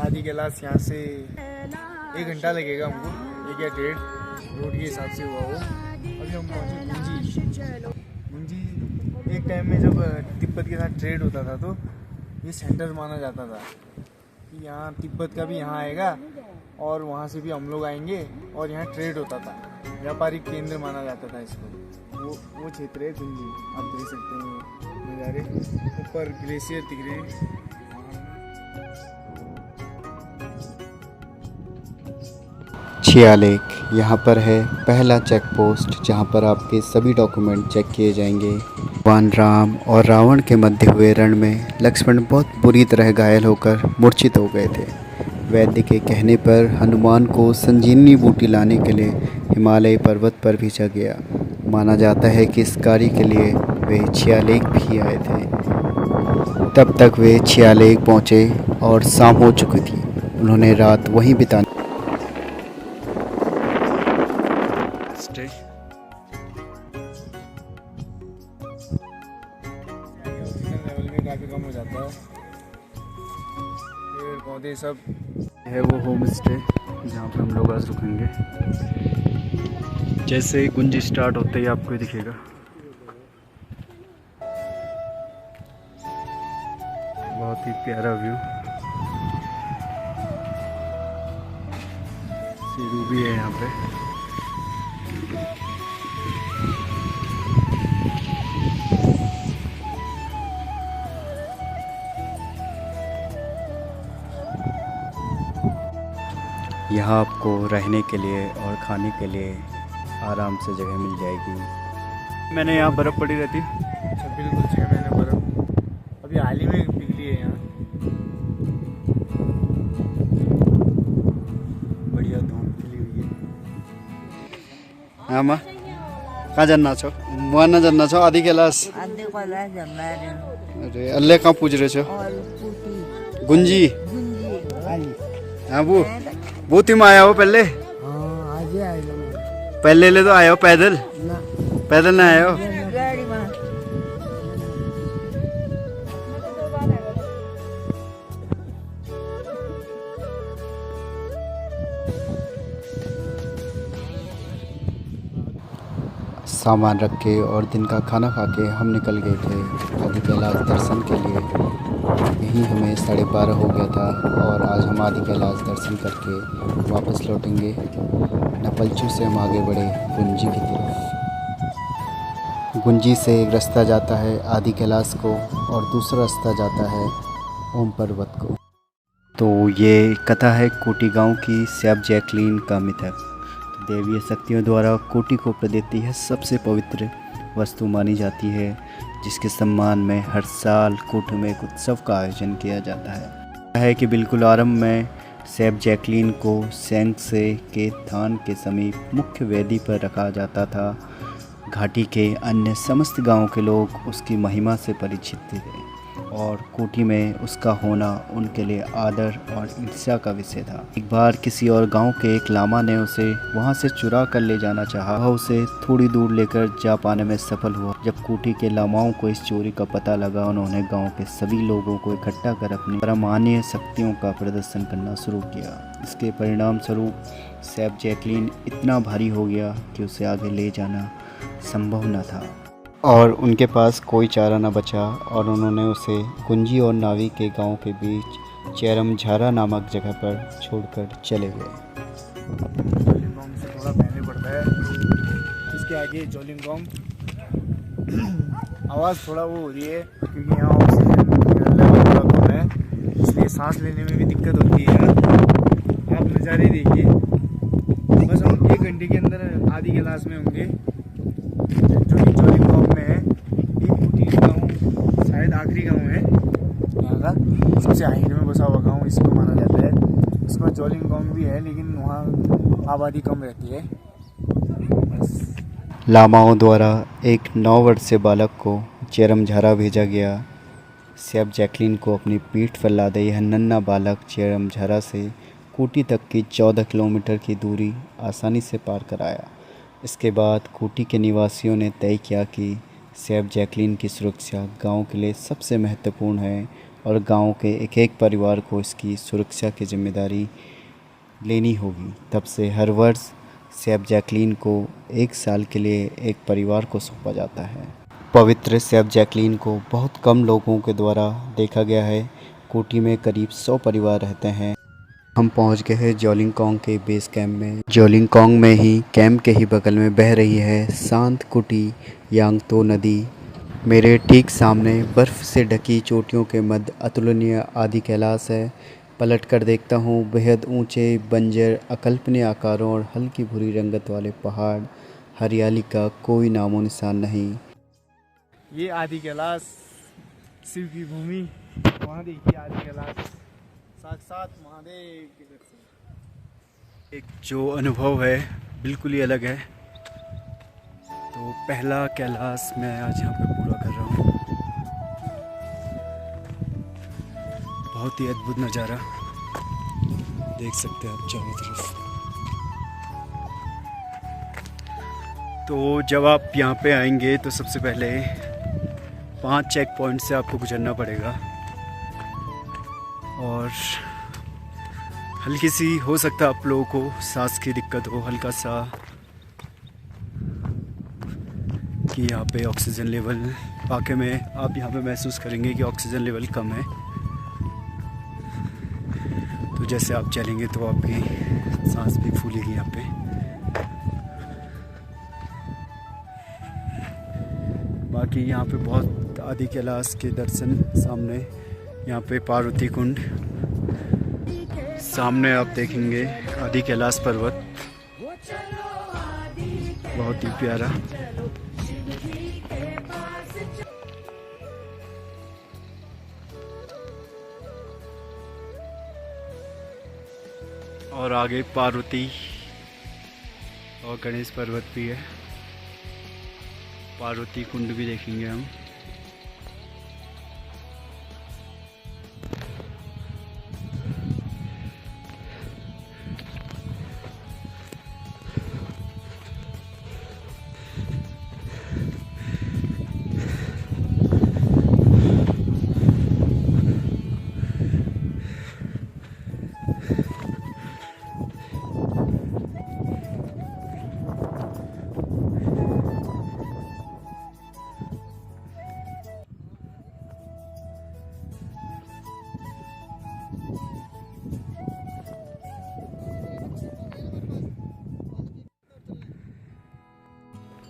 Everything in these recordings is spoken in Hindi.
आदि कैलाश यहाँ से 1 घंटा लगेगा हमको, 1 या 1.5 रोड के हिसाब से हुआ वो। अभी हम पहुँचे गुंजी। एक टाइम में जब तिब्बत के साथ ट्रेड होता था तो ये सेंटर माना जाता था कि यहाँ तिब्बत का भी यहाँ आएगा और वहाँ से भी हम लोग आएंगे और यहाँ ट्रेड होता था, व्यापारिक केंद्र माना जाता था इसको। वो क्षेत्र है गुंजी, आप देख सकते हैं नज़ारे, ऊपर ग्लेशियर दिख रहे हैं। छियालेक यहाँ पर है पहला चेक पोस्ट जहाँ पर आपके सभी डॉक्यूमेंट चेक किए जाएंगे। भगवान राम और रावण के मध्य हुए रण में लक्ष्मण बहुत बुरी तरह घायल होकर मूर्छित हो गए थे। वैद्य के कहने पर हनुमान को संजीवनी बूटी लाने के लिए हिमालय पर्वत पर भेजा गया। माना जाता है कि इस कार्य के लिए वे छियालेक भी आए थे। तब तक वे छियालेक पहुँचे और शाम हो चुकी थी। उन्होंने रात वहीं बिताने ऑक्सीजन लेवल भी काफ़ी कम हो जाता है। पेड़ पौधे सब है वो होम स्टे जहाँ पर हम लोग आज रुकेंगे। जैसे ही गुंजी स्टार्ट होते ही आपको दिखेगा। बहुत ही प्यारा व्यू। सीढ़ी भी है यहाँ पे। यहाँ आपको रहने के लिए और खाने के लिए आराम से जगह मिल जाएगी। मैंने यहाँ बर्फ़ पड़ी रहती। 26 महीने बर्फ अभी हाल ही में पिघली है यहाँ। बढ़िया धूप खिली हुई है। हाँ माँ कहाँ जाना छो? वहाँ ना जाना छो आदि कैलाश? अरे अल्ले कहाँ पूछ रहे छो? गुंजी। हाँ वो तुम आया हो पहले? हाँ आज ही आए पहले ले तो आए हो पैदल? पैदल ना आए हो? सामान रख के और दिन का खाना खा के हम निकल गए थे आदि कैलाश दर्शन के लिए। यहीं हमें 12:30 हो गया था और आज हम आदि कैलाश दर्शन करके वापस लौटेंगे। नपलचू से हम आगे बढ़े गुंजी की तरफ। गुंजी से एक रास्ता जाता है आदि कैलाश को और दूसरा रास्ता जाता है ओम पर्वत को। तो ये कथा है कोटी गांव की सेब जैकलीन का मिथक। देवीय शक्तियों द्वारा कोटी को प्रदेती है सबसे पवित्र वस्तु मानी जाती है, जिसके सम्मान में हर साल कोटी में एक उत्सव का आयोजन किया जाता है कि बिल्कुल आरंभ में सेब जैकलीन को सेंगसे के थान के समीप मुख्य वेदी पर रखा जाता था। घाटी के अन्य समस्त गांव के लोग उसकी महिमा से परिचित थे और कोटी में उसका होना उनके लिए आदर और ईर्ष्या का विषय था। एक बार किसी और गांव के एक लामा ने उसे वहां से चुरा कर ले जाना चाहा। वह उसे थोड़ी दूर लेकर जा पाने में सफल हुआ। जब कोटी के लामाओं को इस चोरी का पता लगा, उन्होंने गांव के सभी लोगों को इकट्ठा कर अपनी परमान्य शक्तियों का प्रदर्शन करना शुरू किया। इसके परिणाम स्वरूप सेब जैकलीन इतना भारी हो गया कि उसे आगे ले जाना संभव न था और उनके पास कोई चारा न बचा और उन्होंने उसे गुंजी और नावी के गांव के बीच चेरमझारा नामक जगह पर छोड़कर चले गए। जोलिंगोंग से थोड़ा पहले पड़ता है, इसके आगे जोलिंगोंग। आवाज़ थोड़ा वो हो रही है क्योंकि यहाँ ऑक्सीजन लेवल थोड़ा कम है, इसलिए सांस लेने में भी दिक्कत होती है। आप नज़ारे देखिए। बस हम 1 घंटे के अंदर आदि कैलाश में होंगे, जो कि जोलिंगोंग में है। ये कोटी गाँव शायद आखिरी गाँव है यहाँ का, सबसे हाइट में बसा हुआ गाँव इसको माना जाता है। उसके बाद जोलिंगोंग भी है लेकिन वहाँ आबादी कम रहती है। बस लामाओं द्वारा एक 9 वर्षीय बालक को चेरमझारा भेजा गया। सेब जैकलीन को अपनी पीठ पर लादे यह नन्हा बालक चेरमझारा से कोटी तक की 14 किलोमीटर की दूरी आसानी से पार कराया। इसके बाद कोटी के निवासियों ने तय किया कि सेब जैकलीन की सुरक्षा गांव के लिए सबसे महत्वपूर्ण है और गांव के एक एक परिवार को इसकी सुरक्षा की जिम्मेदारी लेनी होगी। तब से हर वर्ष सेव जैकलीन को 1 साल के लिए एक परिवार को सौंपा जाता है। पवित्र सेव जैकलीन को बहुत कम लोगों के द्वारा देखा गया है। कोटी में करीब 100 परिवार रहते हैं। हम पहुंच गए हैं जोलिंगकोंग के बेस कैंप में। जोलिंगकोंग में ही कैंप के ही बगल में बह रही है शांत कुटी यांगतो नदी। मेरे ठीक सामने बर्फ़ से ढकी चोटियों के मध्य अतुलनीय आदि कैलाश है। पलट कर देखता हूँ बेहद ऊंचे बंजर अकल्पनीय आकारों और हल्की भूरी रंगत वाले पहाड़। हरियाली का कोई नामो निशान नहीं। ये आदि कैलाश शिव की भूमि, वहाँ देखिए आदि कैलाश साक्षात महादेव के दर्शन। एक जो अनुभव है बिल्कुल ही अलग है। तो पहला कैलाश मैं आज यहाँ पे पूरा कर रहा हूँ। बहुत ही अद्भुत नज़ारा देख सकते हैं आप चारों तरफ। तो जब आप यहाँ पे आएंगे तो सबसे पहले 5 चेक पॉइंट से आपको गुजरना पड़ेगा और हल्की सी हो सकता है आप लोगों को सांस की दिक्कत हो, हल्का सा कि यहाँ पे ऑक्सीजन लेवल वाकई में आप यहाँ पे महसूस करेंगे कि ऑक्सीजन लेवल कम है। तो जैसे आप चलेंगे तो आपकी सांस भी फूलेगी यहाँ पे। बाकी यहाँ पे बहुत आदि कैलाश के दर्शन सामने, यहाँ पे पार्वती कुंड सामने आप देखेंगे, आदि कैलाश पर्वत बहुत ही प्यारा। और आगे पार्वती और गणेश पर्वत भी है। पार्वती कुंड भी देखेंगे हम।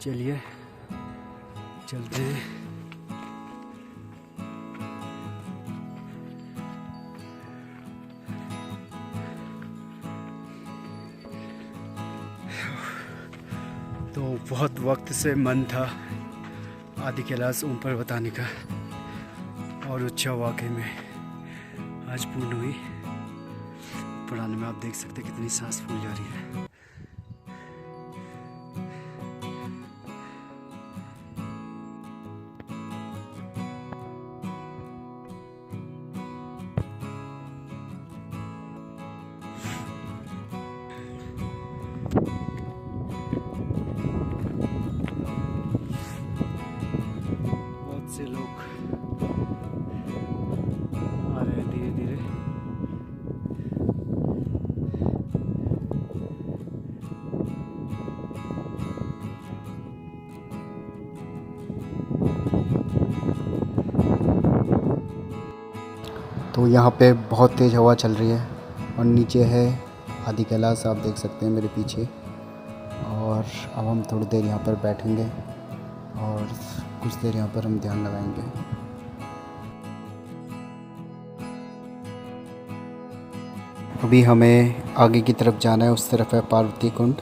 चलिए चलते हैं। तो बहुत वक्त से मन था आदि कैलाश ऊपर पर्वत आने का और इच्छा वाकई में आज पूर्ण हुई। पढ़ाने में आप देख सकते हैं कितनी सांस फूल जा रही है। बहुत से लोग आ रहे हैं धीरे धीरे। तो यहाँ पे बहुत तेज़ हवा चल रही है और नीचे है आदि कैलाश, आप देख सकते हैं मेरे पीछे। और अब हम थोड़ी देर यहाँ पर बैठेंगे और कुछ देर यहाँ पर हम ध्यान लगाएंगे। अभी हमें आगे की तरफ जाना है, उस तरफ है पार्वती कुंड।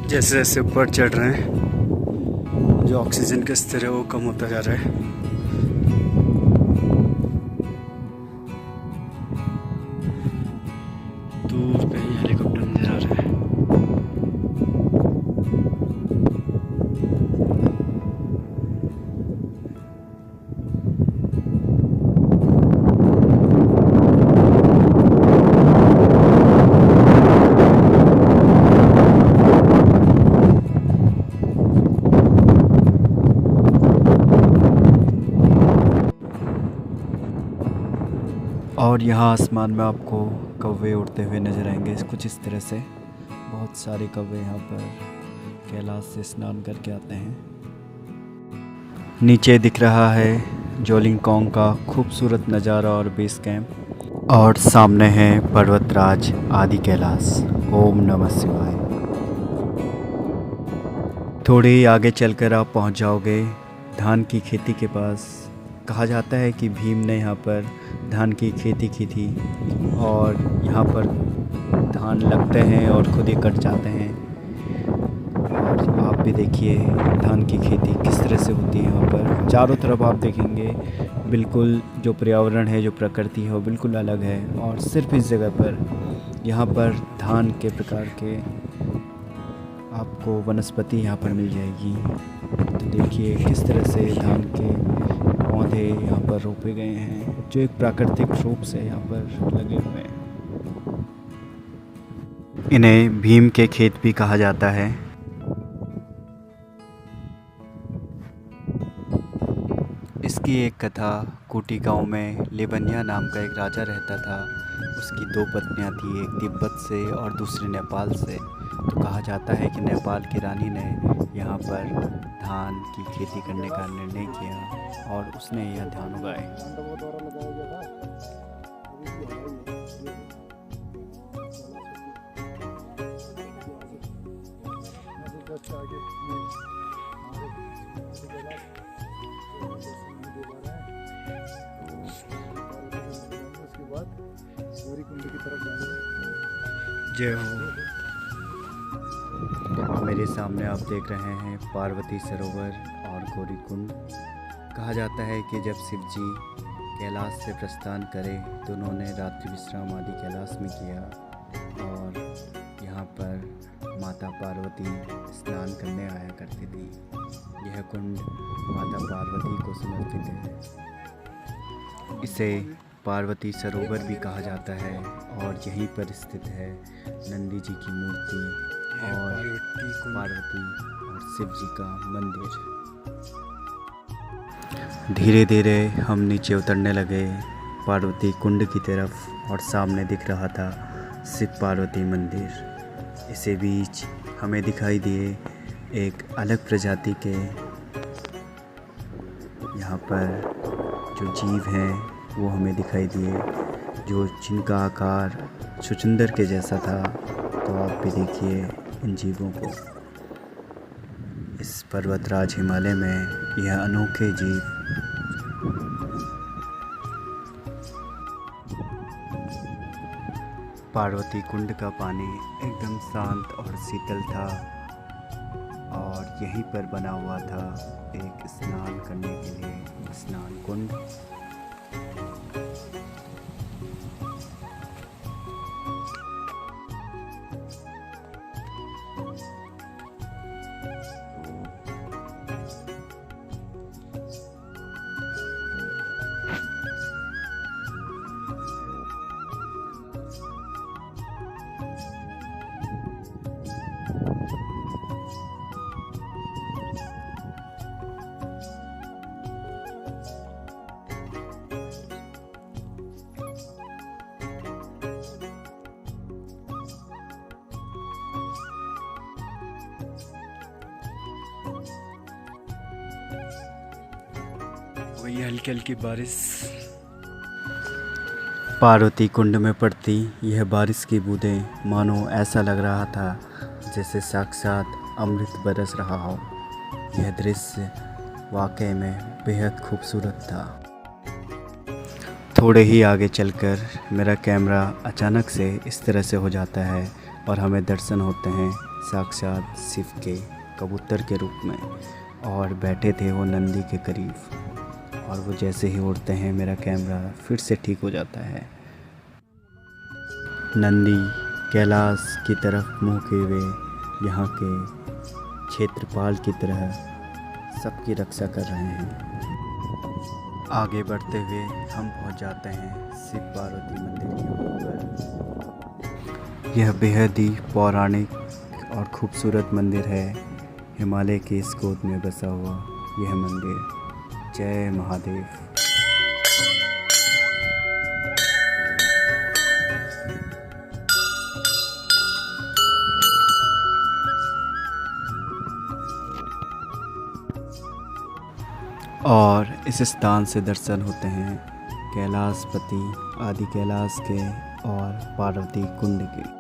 जैसे जैसे ऊपर चढ़ रहे हैं जो ऑक्सीजन का स्तर है वो कम होता जा रहा है। दूर कहीं हेलीकॉप्टर नजर आ रहा है। और यहाँ आसमान में आपको कौवे उड़ते हुए नज़र आएंगे कुछ इस तरह से। बहुत सारे कौवे यहाँ पर कैलाश से स्नान करके आते हैं। नीचे दिख रहा है जोलिंगकोंग का खूबसूरत नज़ारा और बेस कैंप, और सामने है पर्वतराज आदि कैलाश। ओम नमः शिवाय। थोड़े ही आगे चलकर आप पहुंच जाओगे धान की खेती के पास। कहा जाता है कि भीम ने यहाँ पर धान की खेती की थी, और यहाँ पर धान लगते हैं और खुद ही कट जाते हैं। और आप भी देखिए धान की खेती किस तरह से होती है। यहाँ पर चारों तरफ आप देखेंगे बिल्कुल जो पर्यावरण है, जो प्रकृति है, वो बिल्कुल अलग है। और सिर्फ इस जगह पर यहाँ पर धान के प्रकार के आपको वनस्पति यहाँ पर मिल जाएगी। तो देखिए किस तरह से धान के पौधे यहाँ पर रोपे गए हैं, जो एक प्राकृतिक रूप से यहाँ पर लगे हुए हैं। इन्हें भीम के खेत भी कहा जाता है। इसकी एक कथा कोटी गांव में लेबनिया नाम का एक राजा रहता था। उसकी 2 पत्नियां थी, एक तिब्बत से और दूसरी नेपाल से। तो कहा जाता है कि नेपाल की रानी ने यहाँ पर धान की खेती करने का निर्णय किया और उसने यह धान उगाए। जय हो। तो मेरे सामने आप देख रहे हैं पार्वती सरोवर और गौरीकुंड। कहा जाता है कि जब शिव जी कैलाश से प्रस्थान करे तो उन्होंने रात्रि विश्राम आदि कैलाश में किया, और यहाँ पर माता पार्वती स्नान करने आया करती थी। यह कुंड माता पार्वती को समर्पित है। इसे पार्वती सरोवर भी कहा जाता है, और यहीं पर स्थित है नंदी जी की मूर्ति और पार्वती और शिव जी का मंदिर। धीरे धीरे हम नीचे उतरने लगे पार्वती कुंड की तरफ, और सामने दिख रहा था शिव पार्वती मंदिर। इसी बीच हमें दिखाई दिए एक अलग प्रजाति के यहाँ पर जो जीव हैं वो हमें दिखाई दिए, जिनका आकार चुचंदर के जैसा था। तो आप भी देखिए इन जीवों को। इस पर्वतराज हिमालय में यह अनोखे जीव पार्वती कुंड का पानी एकदम शांत और शीतल था, और यहीं पर बना हुआ था एक स्नान करने के लिए स्नान कुंड। वही हल्की हल्की बारिश पार्वती कुंड में पड़ती यह बारिश की बूंदें मानो ऐसा लग रहा था जैसे साक्षात अमृत बरस रहा हो। यह दृश्य वाकई में बेहद खूबसूरत था। थोड़े ही आगे चलकर मेरा कैमरा अचानक से इस तरह से हो जाता है और हमें दर्शन होते हैं साक्षात शिव के कबूतर के रूप में, और बैठे थे वो नंदी के करीब। और वो जैसे ही उड़ते हैं मेरा कैमरा फिर से ठीक हो जाता है। नंदी कैलाश की तरफ मुँह किए हुए यहाँ के क्षेत्रपाल की तरह सबकी रक्षा कर रहे हैं। आगे बढ़ते हुए हम पहुँच जाते हैं शिव पार्वती मंदिर के ऊपर। यह बेहद ही पौराणिक और खूबसूरत मंदिर है। हिमालय की इस गोद में बसा हुआ यह मंदिर। जय महादेव। और इस स्थान से दर्शन होते हैं कैलाशपति आदि कैलाश के और पार्वती कुंड के।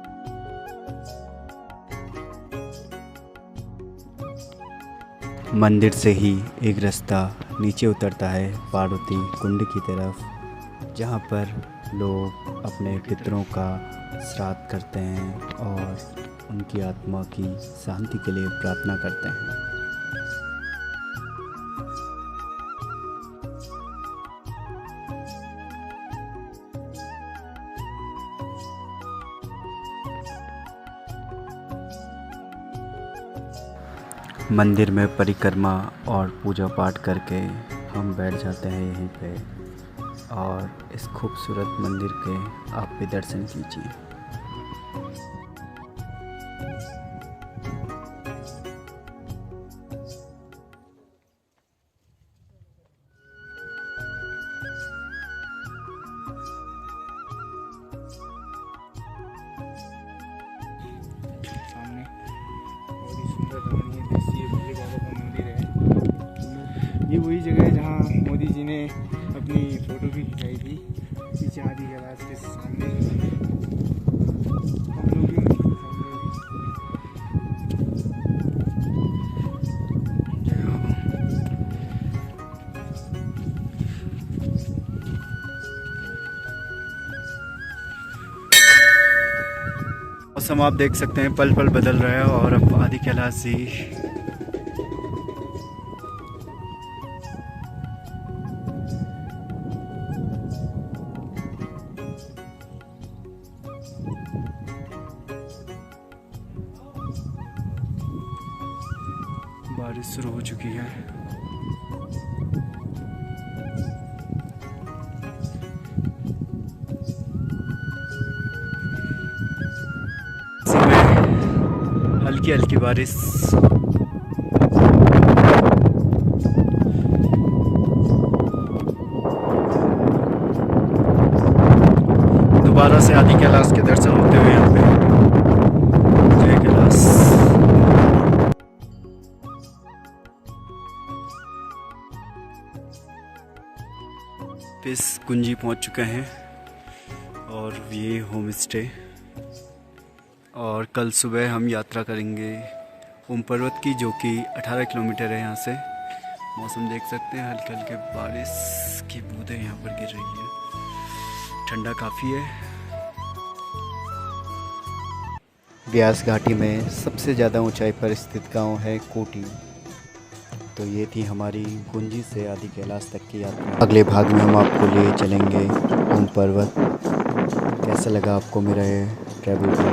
मंदिर से ही एक रास्ता नीचे उतरता है पार्वती कुंड की तरफ, जहाँ पर लोग अपने पितरों का श्राद्ध करते हैं और उनकी आत्मा की शांति के लिए प्रार्थना करते हैं। मंदिर में परिक्रमा और पूजा पाठ करके हम बैठ जाते हैं यहीं पे और इस खूबसूरत मंदिर के आप भी दर्शन कीजिए। सामने बहुत ही सुंदर रमणीय दृश्य भोले बाबा का मंदिर है। ये वही जगह है जहाँ मोदी जी ने अपनी फोटो भी खिंचाई थी, पीछे आदि कैलाश के सामने। हम लोग भी मंदिर के मौसम आप देख सकते हैं पल पल बदल रहा है और अब आदि कैलाश जी बारिश शुरू हो चुकी है। हल्की हल्की बारिश दोबारा से आदि कैलाश के दर्शन होते हुए यहाँ पे जय कैलाश। इस कुंजी पहुँच चुके हैं और ये होम स्टे, और कल सुबह हम यात्रा करेंगे ओम पर्वत की, जो कि 18 किलोमीटर है यहाँ से। मौसम देख सकते हैं, हल्के हल्के बारिश की बूंदें यहाँ पर गिर रही है, ठंडा काफ़ी है। व्यास घाटी में सबसे ज़्यादा ऊंचाई पर स्थित गांव है कोटी। तो ये थी हमारी गुंजी से आदि कैलाश तक की यात्रा। अगले भाग में हम आपको ले चलेंगे ओम पर्वत। कैसा लगा आपको मेरा ये ट्रैवल?